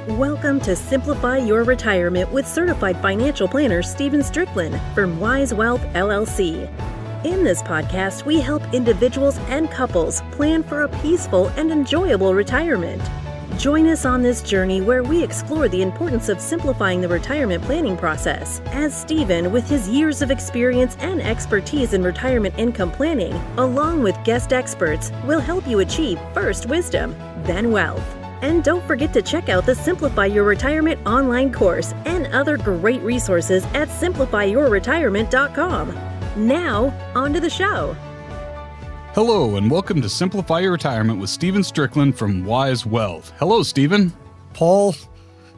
Welcome to Simplify Your Retirement with certified financial planner Stephen Stricklin from Wise Wealth, LLC. In this podcast, we help individuals and couples plan for a peaceful and enjoyable retirement. Join us on this journey where we explore the importance of simplifying the retirement planning process, as Stephen, with his years of experience and expertise in retirement income planning, along with guest experts, will help you achieve first wisdom, then wealth. And don't forget to check out the Simplify Your Retirement online course and other great resources at simplifyyourretirement.com. Now, on to the show. Hello, and welcome to Simplify Your Retirement with Stephen Stricklin from Wise Wealth. Hello, Stephen. Paul,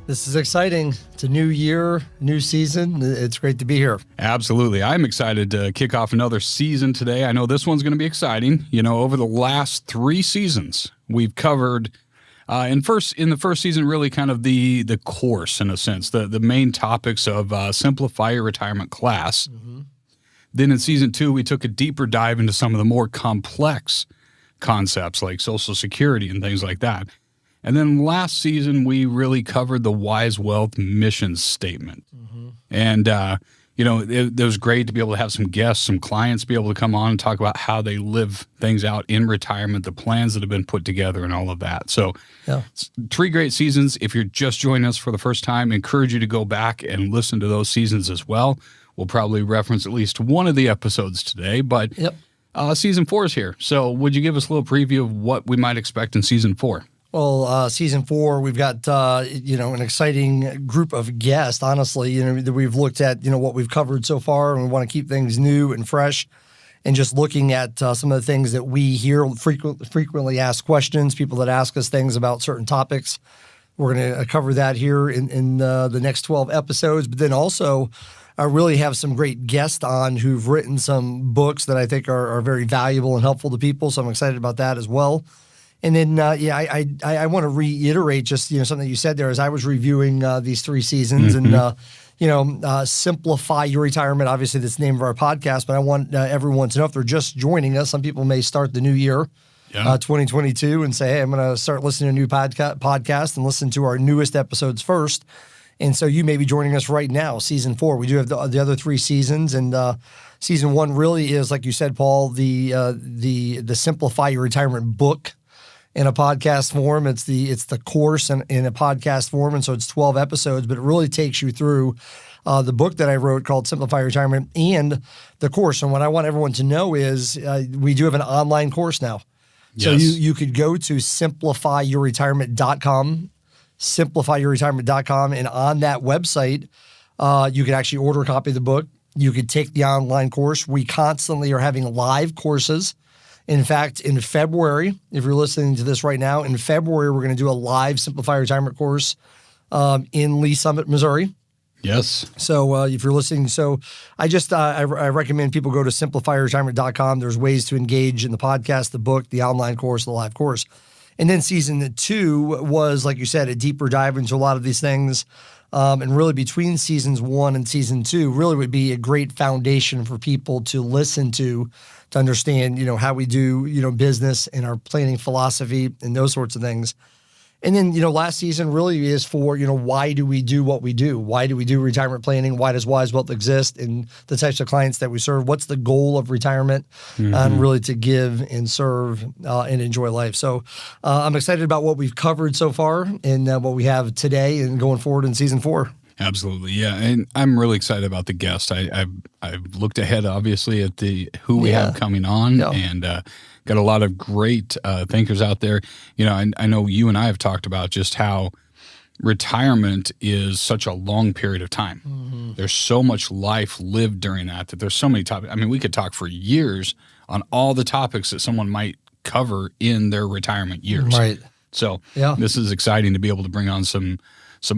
this is exciting. It's a new year, new season. It's great to be here. Absolutely. I'm excited to kick off another season today. I know this one's going to be exciting. You know, over the last 3 seasons, we've covered in the first season, really kind of the course, in a sense, the main topics of Simplify Your Retirement class. Mm-hmm. Then in season 2, we took a deeper dive into some of the more complex concepts like Social Security and things like that. And then last season, we really covered the Wise Wealth mission statement. Mm-hmm. And, it was great to be able to have some guests, some clients be able to come on and talk about how they live things out in retirement, the plans that have been put together and all of that. So 3 great seasons. If you're just joining us for the first time, encourage you to go back and listen to those seasons as well. We'll probably reference at least one of the episodes today, but season 4 is here. So would you give us a little preview of what we might expect in season 4? Well, season 4, we've got, an exciting group of guests, honestly, that we've looked at, what we've covered so far, and we want to keep things new and fresh, and just looking at some of the things that we hear frequently asked questions, people that ask us things about certain topics. We're going to cover that here in the next 12 episodes, but then also really have some great guests on who've written some books that I think are very valuable and helpful to people, so I'm excited about that as well. And then, I want to reiterate just, something you said there as I was reviewing these 3 seasons and, Simplify Your Retirement. Obviously, that's the name of our podcast, but I want everyone to know if they're just joining us. Some people may start the new year, 2022, and say, hey, I'm going to start listening to a new podcast and listen to our newest episodes first. And so you may be joining us right now, season 4. We do have the other 3 seasons, and season 1 really is, like you said, Paul, the Simplify Your Retirement book in a podcast form. It's the course in a podcast form, and so it's 12 episodes, but it really takes you through the book that I wrote called Simplify Your Retirement and the course. And what I want everyone to know is we do have an online course now. Yes. So you could go to simplifyyourretirement.com, simplifyyourretirement.com, and on that website, you could actually order a copy of the book. You could take the online course. We constantly are having live courses. In fact, in February, if you're listening to this right now, in February, we're going to do a live Simplify Retirement course in Lee Summit, Missouri. Yes. So if you're listening, I recommend people go to simplifyyourretirement.com. There's ways to engage in the podcast, the book, the online course, the live course. And then season 2 was, like you said, a deeper dive into a lot of these things. And really between seasons 1 and season 2 really would be a great foundation for people to listen to understand, how we do, business and our planning philosophy and those sorts of things. And then, last season really is for, why do we do what we do? Why do we do retirement planning? Why does Wise Wealth exist? And the types of clients that we serve? What's the goal of retirement? And really to give and serve and enjoy life. So I'm excited about what we've covered so far and what we have today and going forward in season 4. Absolutely, yeah, and I'm really excited about the guest. I've looked ahead, obviously, at who we have coming on, and got a lot of great thinkers out there. I know you and I have talked about just how retirement is such a long period of time. Mm-hmm. There's so much life lived during that there's so many topics. I mean, we could talk for years on all the topics that someone might cover in their retirement years. Right. So this is exciting to be able to bring on some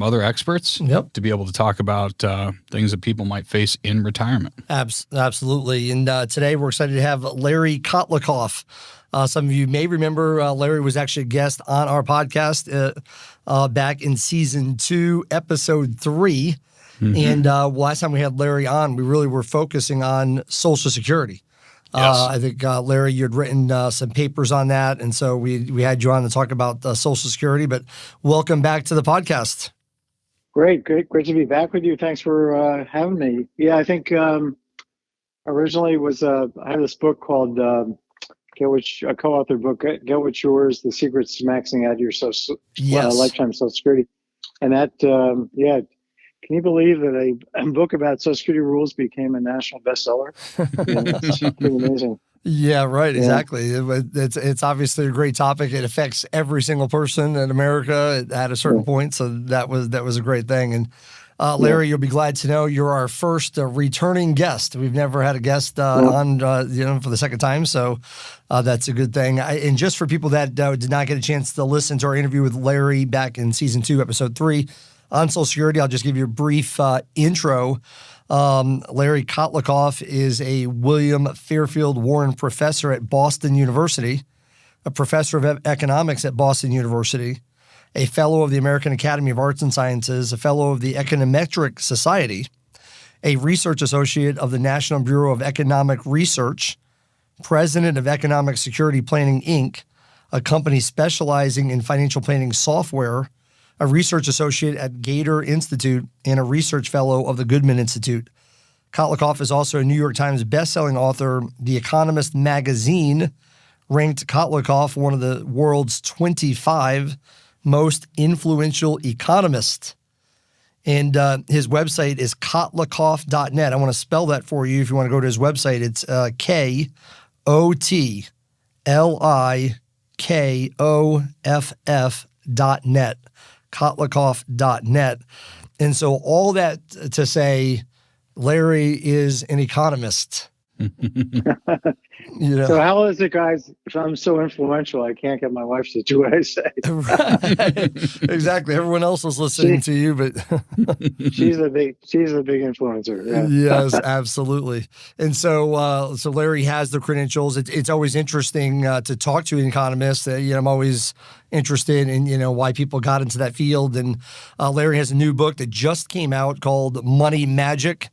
other experts to be able to talk about things that people might face in retirement. Absolutely. And today we're excited to have Laurence Kotlikoff. Some of you may remember Larry was actually a guest on our podcast back in season 2, episode 3. Mm-hmm. And last time we had Larry on, we really were focusing on Social Security. Yes. I think, Larry, you had written some papers on that. And so we had you on to talk about Social Security, but welcome back to the podcast. Great to be back with you. Thanks for having me. Yeah, I think originally I have this book called a co-authored book, Get What's Yours: The Secrets to Maxing Out Your Lifetime Social Security. And that, can you believe that a book about Social Security rules became a national bestseller? It's pretty amazing. Yeah, right. Yeah. Exactly. It's obviously a great topic. It affects every single person in America at a certain point. So that was a great thing. And Larry, you'll be glad to know you're our first returning guest. We've never had a guest on for the second time. So that's a good thing. And just for people that did not get a chance to listen to our interview with Larry back in season 2, episode 3 on Social Security, I'll just give you a brief intro. Larry Kotlikoff is a William Fairfield Warren professor at Boston University, a professor of economics at Boston University, a fellow of the American Academy of Arts and Sciences, a fellow of the Econometric Society, a research associate of the National Bureau of Economic Research, president of Economic Security Planning, Inc., a company specializing in financial planning software, a research associate at Gator Institute, and a research fellow of the Goodman Institute. Kotlikoff is also a New York Times bestselling author. The Economist magazine ranked Kotlikoff one of the world's 25 most influential economists. And his website is kotlikoff.net. I want to spell that for you if you want to go to his website. It's KOTLIKOFF.net. Kotlikoff.net. And so all that to say, Larry is an economist. So how is it, guys, if I'm so influential, I can't get my wife to do what I say? Right. Exactly. Everyone else is listening to you, but she's a big influencer. Yeah. Yes, absolutely. And so Larry has the credentials. It's always interesting to talk to an economist. I'm always interested in why people got into that field. And Larry has a new book that just came out called Money Magic.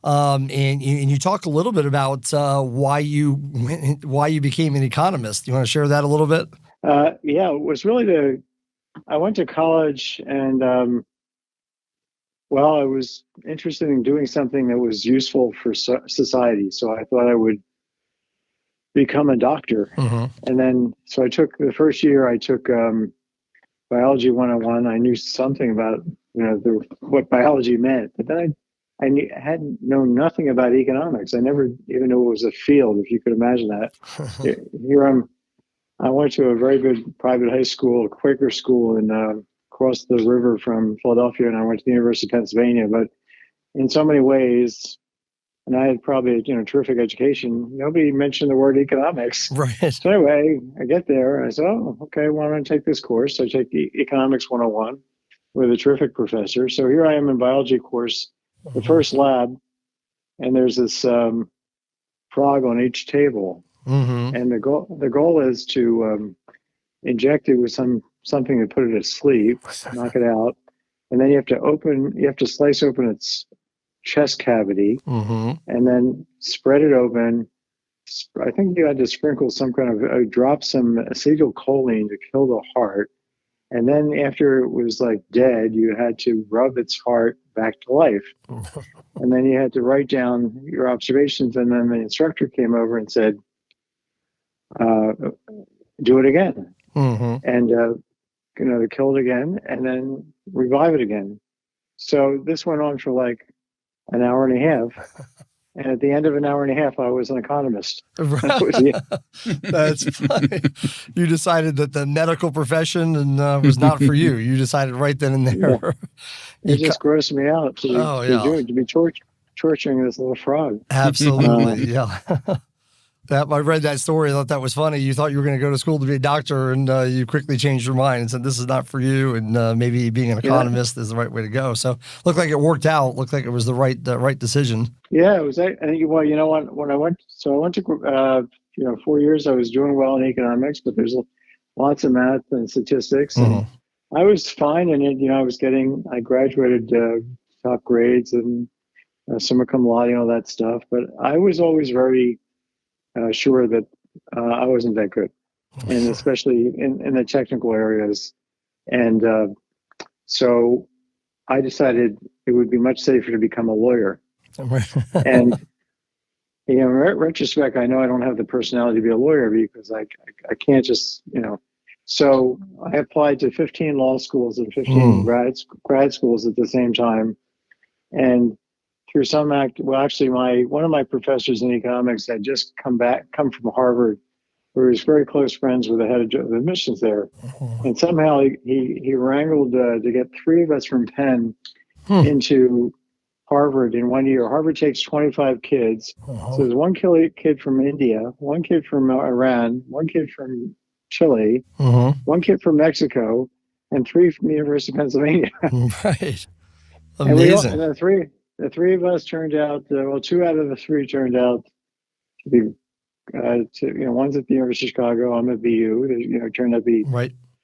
And you talk a little bit about why you became an economist. You want to share that a little bit? Yeah, it was really I went to college and, I was interested in doing something that was useful for society. So I thought I would become a doctor. Mm-hmm. And then, so I took the first year, Biology 101. I knew something about, what biology meant, but then I hadn't known nothing about economics. I never even knew it was a field, if you could imagine that. I went to a very good private high school, a Quaker school across the river from Philadelphia, and I went to the University of Pennsylvania. But in so many ways, and I had probably a terrific education, nobody mentioned the word economics. Right. So anyway, I get there, and I said, oh, okay, well, I'm going to take this course. So I take the Economics 101 with a terrific professor. So here I am in biology course, the first lab, and there's this frog on each table. Mm-hmm. And the goal is to inject it with something to put it to sleep, knock it out, and then you have to slice open its chest cavity, mm-hmm. and then spread it open. I think you had to sprinkle some kind of drop some acetylcholine to kill the heart, and then after it was dead, you had to rub its heart back to life, and then you had to write down your observations, and then the instructor came over and said, do it again, mm-hmm. and to kill it again, and then revive it again. So this went on for an hour and a half, and at the end of an hour and a half, I was an economist. Right. That's funny. You decided that the medical profession was not for you. You decided right then and there. Yeah. It just grossed me out to be torturing this little frog. Absolutely, yeah. I read that story. I thought that was funny. You thought you were going to go to school to be a doctor, and you quickly changed your mind and said, this is not for you. And maybe being an economist is the right way to go. So looked like it worked out. Looked like it was the right decision. Yeah, it was. When I went to 4 years, I was doing well in economics, but there's lots of math and statistics. And mm-hmm. I was fine in it. I graduated top grades and summa cum laude and all that stuff. But I was always very sure that I wasn't that good, and especially in the technical areas. And so I decided it would be much safer to become a lawyer. And in retrospect, I know I don't have the personality to be a lawyer because I can't just, So I applied to 15 law schools and 15 grad schools at the same time. And through some actually one of my professors in economics had just come from Harvard, where he was very close friends with the head of admissions there. And somehow he wrangled to get three of us from Penn into Harvard in 1 year. Harvard takes 25 kids. So there's one kid from India, one kid from Iran, one kid from Chile, one kid from Mexico, and three from the University of Pennsylvania. Right. Amazing. And the three of us turned out, two out of the three turned out to be, one's at the University of Chicago, I'm at BU, turned out to be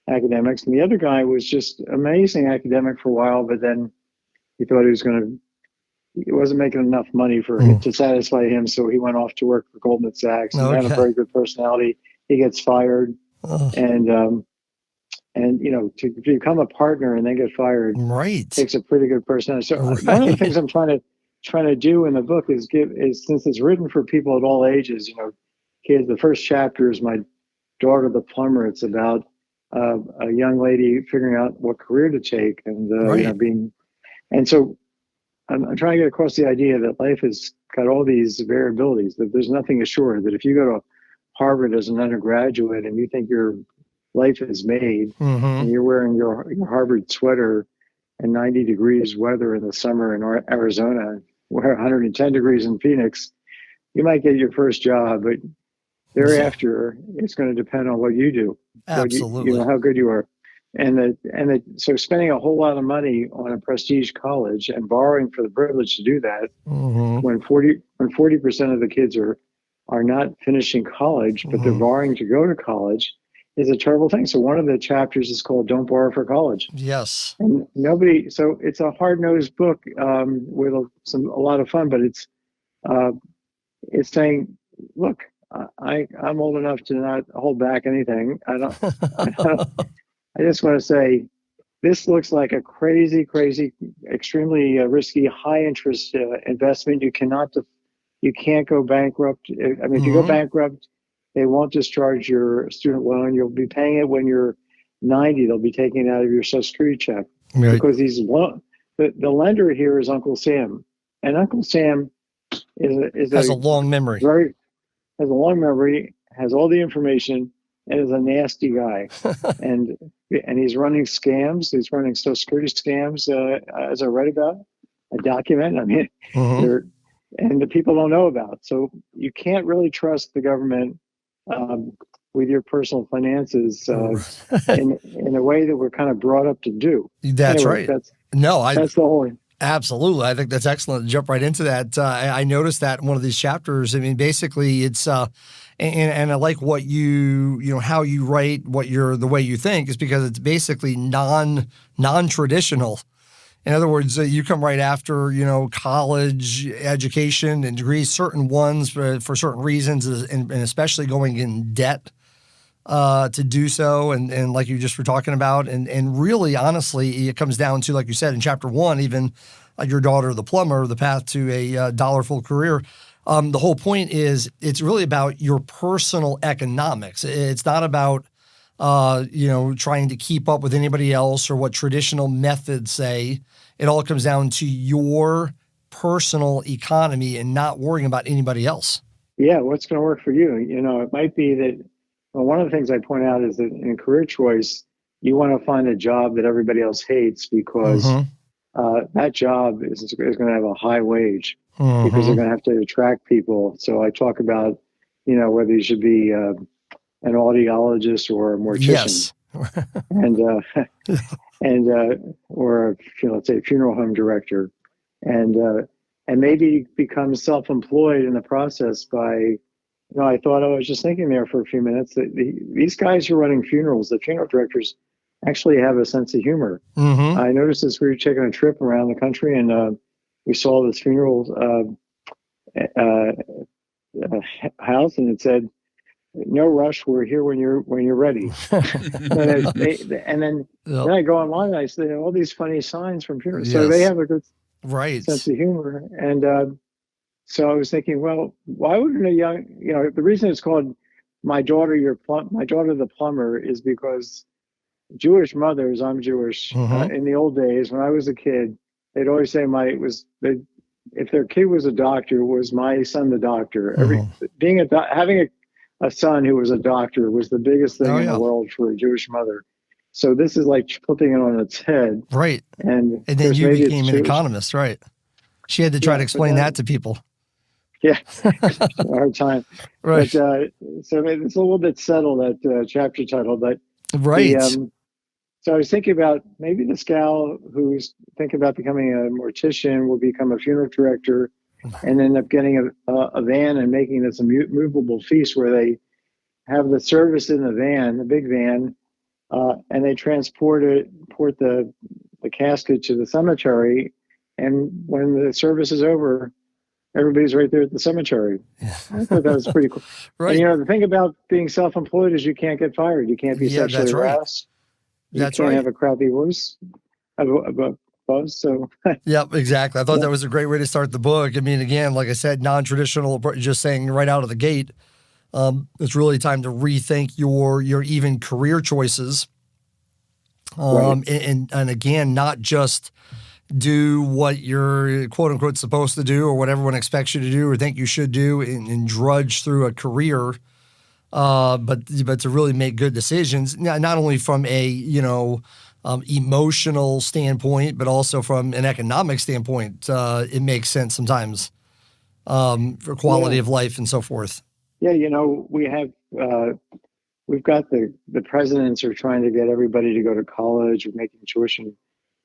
academics. And the other guy was just amazing academic for a while, but then he thought he wasn't making enough money to satisfy him, so he went off to work for Goldman Sachs. He had a very good personality. He gets fired, and to become a partner and then get fired takes a pretty good personality. So one of the things I'm trying to do in the book is since it's written for people at all ages, kids. The first chapter is my daughter, the plumber. It's about a young lady figuring out what career to take and and so. I'm trying to get across the idea that life has got all these variabilities, that there's nothing assured, that if you go to Harvard as an undergraduate and you think your life is made and you're wearing your Harvard sweater and 90 degrees weather in the summer in Arizona, where 110 degrees in Phoenix, you might get your first job, but thereafter it's going to depend on what you do. Absolutely. How good you are. So spending a whole lot of money on a prestige college and borrowing for the privilege to do that, when 40% of the kids are not finishing college, but they're borrowing to go to college, is a terrible thing. So one of the chapters is called "Don't Borrow for College." Yes. And so it's a hard-nosed book with a lot of fun, but it's saying, look, I'm old enough to not hold back anything. I just want to say, this looks like a crazy, extremely risky, high-interest investment. You can't go bankrupt. I mean, if you go bankrupt, they won't discharge your student loan. You'll be paying it when you're 90. They'll be taking it out of your Social Security check because the lender here is Uncle Sam, and Uncle Sam has a long memory. Has a long memory, has all the information, and is a nasty guy. and he's running scams. He's running Social Security scams, as I read about, a document. I mean, and the people don't know about. So you can't really trust the government with your personal finances in a way that we're kind of brought up to do. That's right. That's the whole. Absolutely. I think that's excellent to jump right into that. I noticed that in one of these chapters. I mean, basically it's, and I like what how you write, the way you think is because it's basically non-traditional. In other words, you come right after, college education and degrees, certain ones for certain reasons, and especially going in debt to do so. And like you just were talking about, and really, honestly, it comes down to, like you said, in chapter 1, even like your daughter, the plumber, the path to a dollarful career. The whole point is it's really about your personal economics. It's not about, trying to keep up with anybody else or what traditional methods say. It all comes down to your personal economy and not worrying about anybody else. Yeah, what's going to work for you? It might be that one of the things I point out is that in career choice, you want to find a job that everybody else hates because that job is going to have a high wage because they're going to have to attract people. So I talk about, whether you should be an audiologist or a mortician. Yes. or let's say a funeral home director, and maybe become self-employed in the process by, I thought I was just thinking there for a few minutes that these guys who are running funerals, the funeral directors, actually have a sense of humor. I noticed this. We were taking a trip around the country, and we saw this funeral house, and it said, "No rush. We're here when you're ready." And then Yep. I go online and I see all these funny signs from here. So they Yes. have a good Right. sense of humor. And so I was thinking, well, why wouldn't a young, the reason it's called My Daughter, My Daughter the Plumber is because Jewish mothers, I'm Jewish, Mhm. in the old days when I was a kid, they'd always say if their kid was a doctor, was my son the doctor. Mhm. Having a son who was a doctor was the biggest thing Oh, in the yeah. world for a Jewish mother. So this is like flipping it on its head. Right. And of And then course, you maybe it's became an Jewish. economist, right? She had to try to Yeah, explain that to people. yeah, a hard time. Right. But so it's a little bit subtle, that chapter title. But Right. so I was thinking about maybe this gal who's thinking about becoming a mortician will become a funeral director and end up getting a van and making this a movable feast where they have the service in the van, the big van, and they transport the casket to the cemetery. And when the service is over, everybody's right there at the cemetery. I thought that was pretty cool. Right. And the thing about being self-employed is you can't get fired. You can't be sexually that's right. harassed. You That's can't right. have a crappy voice, a buzz. So Yep, exactly. I thought Yeah. that was a great way to start the book. I mean, again, like I said, non-traditional approach, just saying right out of the gate, it's really time to rethink your even career choices. Right. And again, not just do what you're quote unquote supposed to do or what everyone expects you to do or think you should do and drudge through a career, but to really make good decisions, not only from a emotional standpoint, but also from an economic standpoint. It makes sense sometimes for quality Yeah. of life and so forth. Yeah, we've got the presidents are trying to get everybody to go to college, or making tuition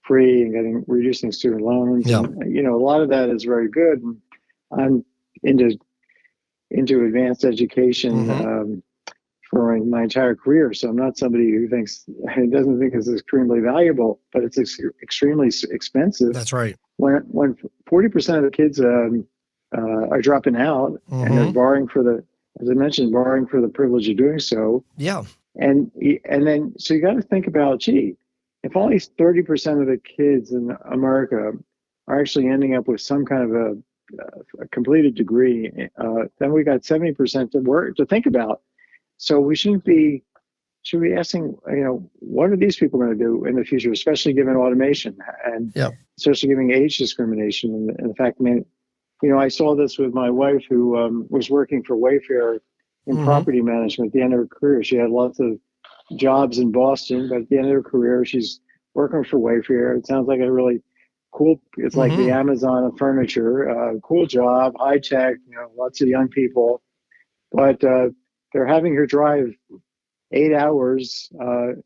free and reducing student loans. Yeah. And a lot of that is very good. And I'm into advanced education for my entire career. So I'm not somebody who doesn't think it's extremely valuable, but it's extremely expensive. That's right. When 40% of the kids are dropping out and they're borrowing as I mentioned, borrowing for the privilege of doing so. Yeah. And then, so you got to think about, gee, if only 30% of the kids in America are actually ending up with some kind of a completed degree, then we got 70% to think about. So we should be asking, what are these people going to do in the future, especially given automation and especially given age discrimination and the fact, I saw this with my wife who was working for Wayfair in property management at the end of her career. She had lots of jobs in Boston, but at the end of her career, she's working for Wayfair. It sounds like a really cool, it's like the Amazon of furniture, cool job, high tech, lots of young people. But they're having her drive 8 hours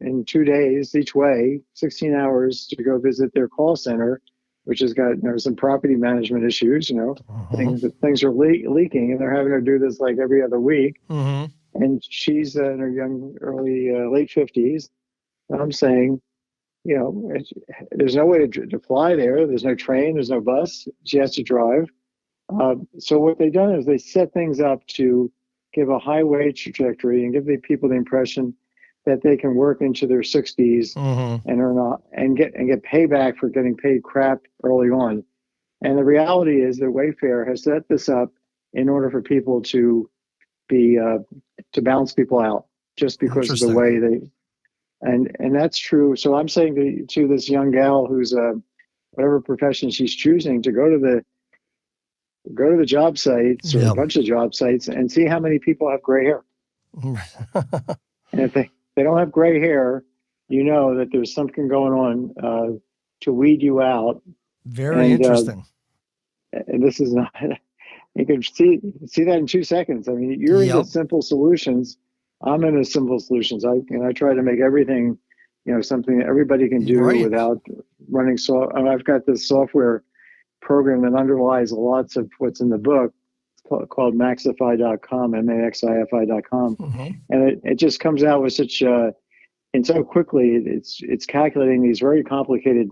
in 2 days each way, 16 hours to go visit their call center, which has got some property management issues. Things are leaking, and they're having her do this like every other week. And she's in her late 50s. And I'm saying, there's no way to fly there. There's no train. There's no bus. She has to drive. So what they've done is they set things up to give a high wage trajectory and give the people the impression that they can work into their 60s and earn and get payback for getting paid crap early on. And the reality is that Wayfair has set this up in order for people to be to balance people out, just because of the way they and that's true. So I'm saying to this young gal who's whatever profession she's choosing, to go to the job sites or a bunch of job sites and see how many people have gray hair. And if they don't have gray hair, that there's something going on to weed you out. Very interesting. And this is not, you can see that in 2 seconds. I mean, you're into simple solutions. I'm into simple solutions. I try to make everything, something that everybody can do without running. So I've got this software program that underlies lots of what's in the book. It's called Maxify.com, Maxifi.com. And it just comes out with such, and so quickly, it's calculating these very complicated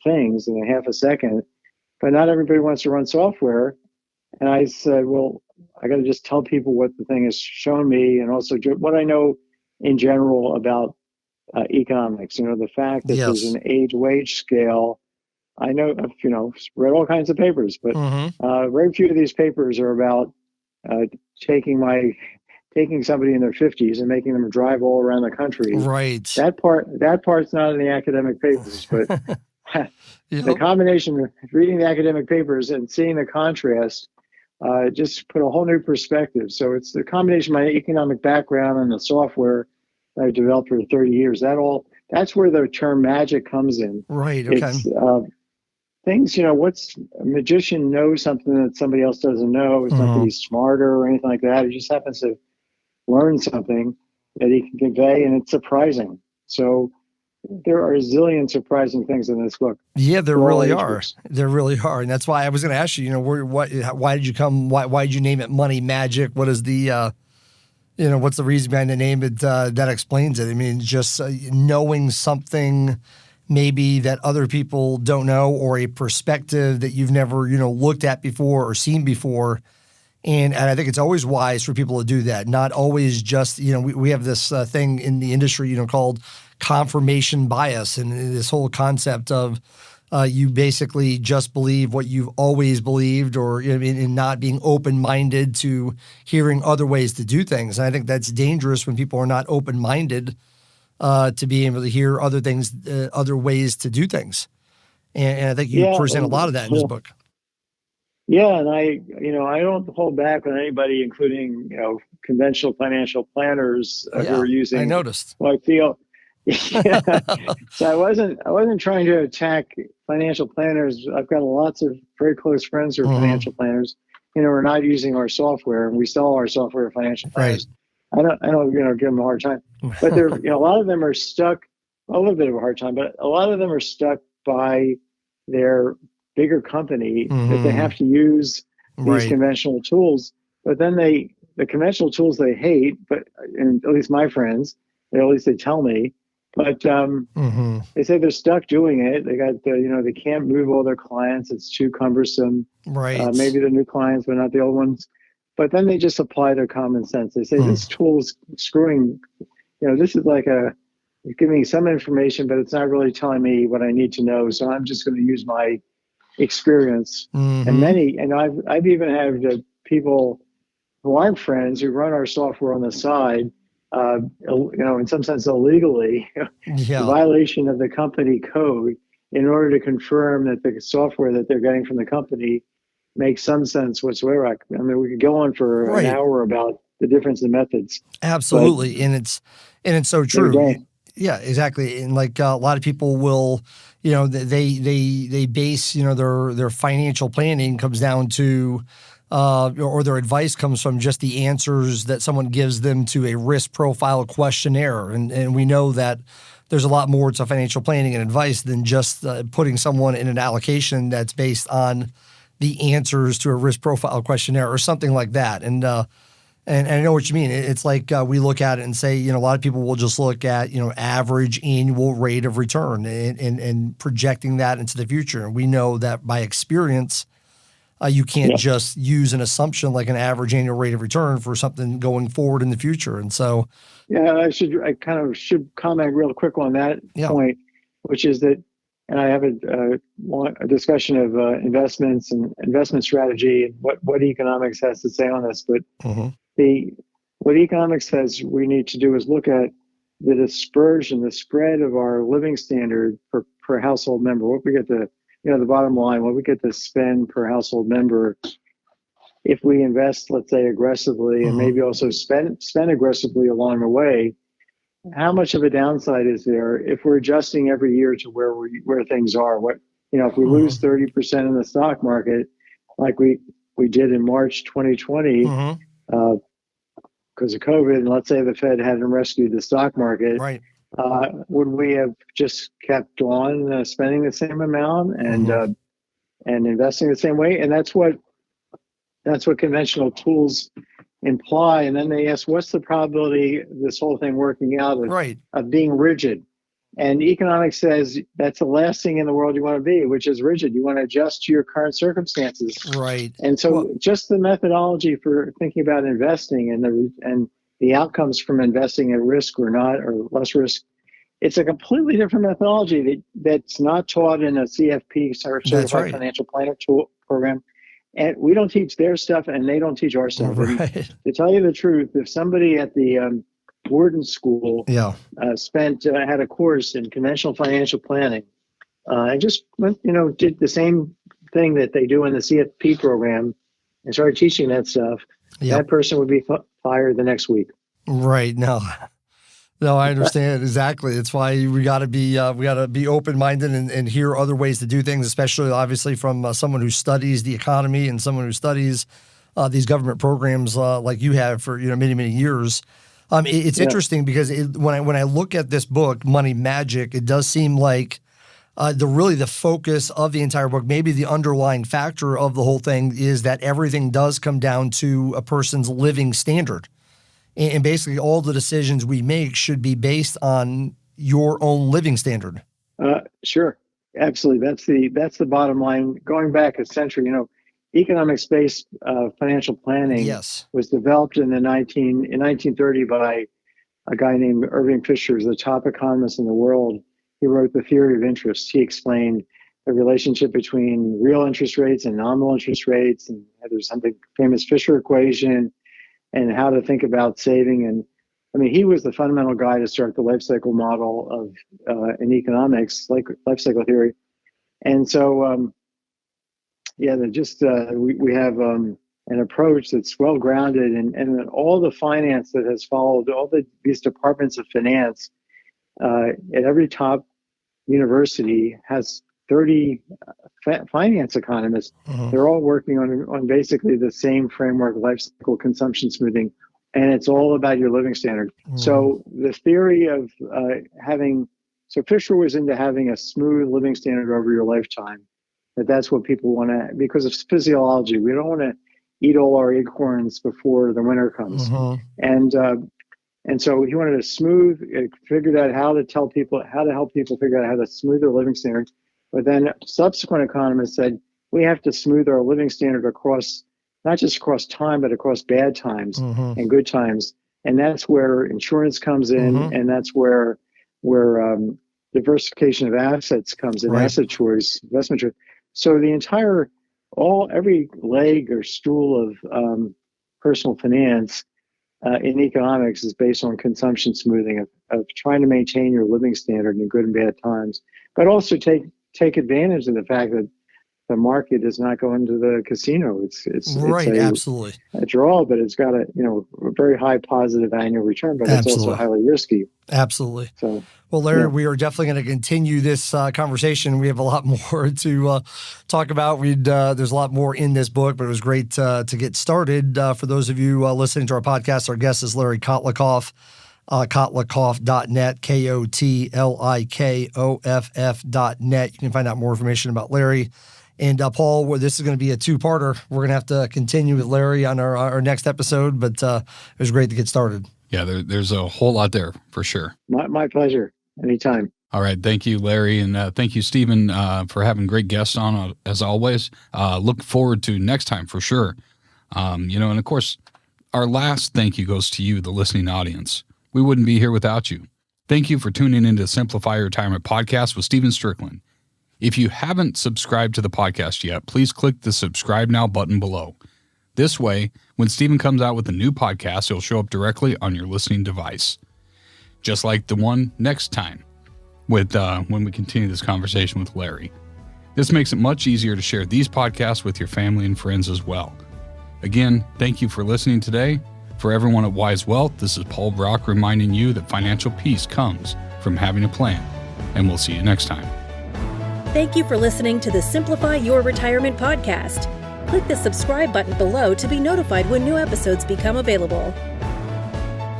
things in a half a second. But not everybody wants to run software. And I said, well, I got to just tell people what the thing has shown me, and also what I know in general about economics. The fact that there's Yes. an age-wage scale. I know, read all kinds of papers, but very few of these papers are about taking somebody in their 50s and making them drive all around the country. Right. That part's not in the academic papers, but the combination of reading the academic papers and seeing the contrast just put a whole new perspective. So it's the combination of my economic background and the software that I've developed for 30 years. That's where the term magic comes in. Right. Okay. It's things, what's a magician knows something that somebody else doesn't know. It's not that he's smarter or anything like that. He just happens to learn something that he can convey, and it's surprising. So there are a zillion surprising things in this book. Yeah, there really are. There really are, and that's why I was going to ask you. Why did you come? Why did you name it Money Magic? What is the what's the reason behind the name? That explains it. I mean, just knowing something maybe that other people don't know, or a perspective that you've never looked at before or seen before. And I think it's always wise for people to do that, not always just, we have this thing in the industry, called confirmation bias, and this whole concept of you basically just believe what you've always believed, or in not being open-minded to hearing other ways to do things. And I think that's dangerous when people are not open-minded to be able to hear other things, other ways to do things. And I think you present a lot of that in this book. Yeah, and I don't hold back on anybody, including conventional financial planners who are using. I noticed. Well, I feel. Yeah. So I wasn't trying to attack financial planners. I've got lots of very close friends who are financial planners. We're not using our software, and we sell our software to financial planners. Right. I don't give them a hard time, but they're a lot of them are stuck. A little bit of a hard time, but a lot of them are stuck by their bigger company that they have to use these conventional tools, but then the conventional tools they hate, and at least my friends, at least they tell me, but they say they're stuck doing it. They got they can't move all their clients. It's too cumbersome. Right. Maybe the new clients, but not the old ones. But then they just apply their common sense. They say this tool is screwing, this is like it's giving me some information, but it's not really telling me what I need to know. So I'm just going to use my experience. And I've even had people who aren't friends who run our software on the side, in some sense illegally, in violation of the company code, in order to confirm that the software that they're getting from the company makes some sense whatsoever. I mean, we could go on for an hour about the difference in methods. Absolutely, and it's so true. Yeah, exactly. And like a lot of people will, they base, their financial planning comes down to, or their advice comes from just the answers that someone gives them to a risk profile questionnaire. And we know that there's a lot more to financial planning and advice than just putting someone in an allocation that's based on the answers to a risk profile questionnaire or something like that. And I know what you mean. It's like we look at it and say, a lot of people will just look at, average annual rate of return and projecting that into the future. And we know that by experience, you can't just use an assumption like an average annual rate of return for something going forward in the future. And so, I kind of should comment real quick on that point, which is that, and I have a discussion of investments and investment strategy and what economics has to say on this, but. What economics says we need to do is look at the dispersion, the spread of our living standard per household member. What we get the bottom line, what we get to spend per household member if we invest, let's say, aggressively, and maybe also spend aggressively along the way. How much of a downside is there if we're adjusting every year to where things are? If we lose 30% in the stock market, like we did in March 2020. Because of COVID, and let's say the Fed hadn't rescued the stock market, would we have just kept on spending the same amount and investing the same way? And that's what conventional tools imply. And then they ask, what's the probability of this whole thing working out of being rigid? And economics says that's the last thing in the world you want to be, which is rigid. You want to adjust to your current circumstances. Right. And so just the methodology for thinking about investing and the outcomes from investing at risk or not, or less risk, it's a completely different methodology that's not taught in a CFP, Certified Financial Planner program. And we don't teach their stuff and they don't teach our stuff. Right. To tell you the truth, if somebody at the Wharton School had a course in conventional financial planning and just did the same thing that they do in the CFP program and started teaching that stuff, that person would be fired the next week. Right. No, I understand exactly. It's why we got to be open-minded and hear other ways to do things, especially obviously from someone who studies the economy and someone who studies these government programs like you have for many, many years. It's interesting because when I look at this book, Money Magic, it does seem like the focus of the entire book, maybe the underlying factor of the whole thing, is that everything does come down to a person's living standard. And basically all the decisions we make should be based on your own living standard. Sure. Absolutely. That's the bottom line. Going back a century, economics-based financial planning was developed in 1930 by a guy named Irving Fisher, who's the top economist in the world. He wrote The Theory of Interest. He explained the relationship between real interest rates and nominal interest rates, and there's something famous Fisher equation, and how to think about saving. And I mean, he was the fundamental guy to start the life cycle model of in economics, like life cycle theory. And so, we have an approach that's well grounded, and all the finance that has followed, these departments of finance at every top university has 30 finance economists. They're all working on basically the same framework, life cycle consumption smoothing, and it's all about your living standard. So the theory of Fisher was into having a smooth living standard over your lifetime. That's what people want to, because of physiology. We don't want to eat all our acorns before the winter comes. And so he wanted to figured out how to help people figure out how to smooth their living standard. But then subsequent economists said, we have to smooth our living standard not just across time, but across bad times and good times. And that's where insurance comes in, and that's where diversification of assets comes in, asset choice, investment choice. So the every leg or stool of personal finance in economics is based on consumption smoothing, of trying to maintain your living standard in good and bad times, but also take advantage of the fact that the market does not go into the casino. It's absolutely a draw, but it's got a very high positive annual return, but it's also highly risky. Absolutely. So, well, Larry, we are definitely going to continue this conversation. We have a lot more to talk about. There's a lot more in this book, but it was great to get started. For those of you listening to our podcast, our guest is Larry Kotlikoff. Kotlikoff.net, Kotlikoff.net. You can find out more information about Larry. And Paul, this is going to be a two-parter. We're going to have to continue with Larry on our next episode, but it was great to get started. Yeah, there's a whole lot there for sure. My pleasure. Anytime. All right. Thank you, Larry. And thank you, Stephen, for having great guests on, as always. Look forward to next time for sure. And of course, our last thank you goes to you, the listening audience. We wouldn't be here without you. Thank you for tuning in to Simplify Your Retirement Podcast with Stephen Stricklin. If you haven't subscribed to the podcast yet, please click the subscribe now button below. This way, when Stephen comes out with a new podcast, it'll show up directly on your listening device. Just like the one next time with when we continue this conversation with Larry. This makes it much easier to share these podcasts with your family and friends as well. Again, thank you for listening today. For everyone at Wise Wealth, this is Paul Brock reminding you that financial peace comes from having a plan. And we'll see you next time. Thank you for listening to the Simplify Your Retirement podcast. Click the subscribe button below to be notified when new episodes become available.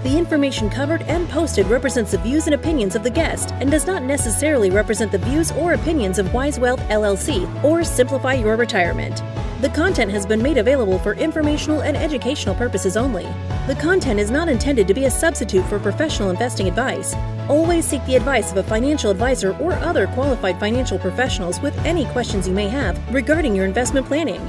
The information covered and posted represents the views and opinions of the guest and does not necessarily represent the views or opinions of Wise Wealth LLC or Simplify Your Retirement. The content has been made available for informational and educational purposes only. The content is not intended to be a substitute for professional investing advice. Always seek the advice of a financial advisor or other qualified financial professionals with any questions you may have regarding your investment planning.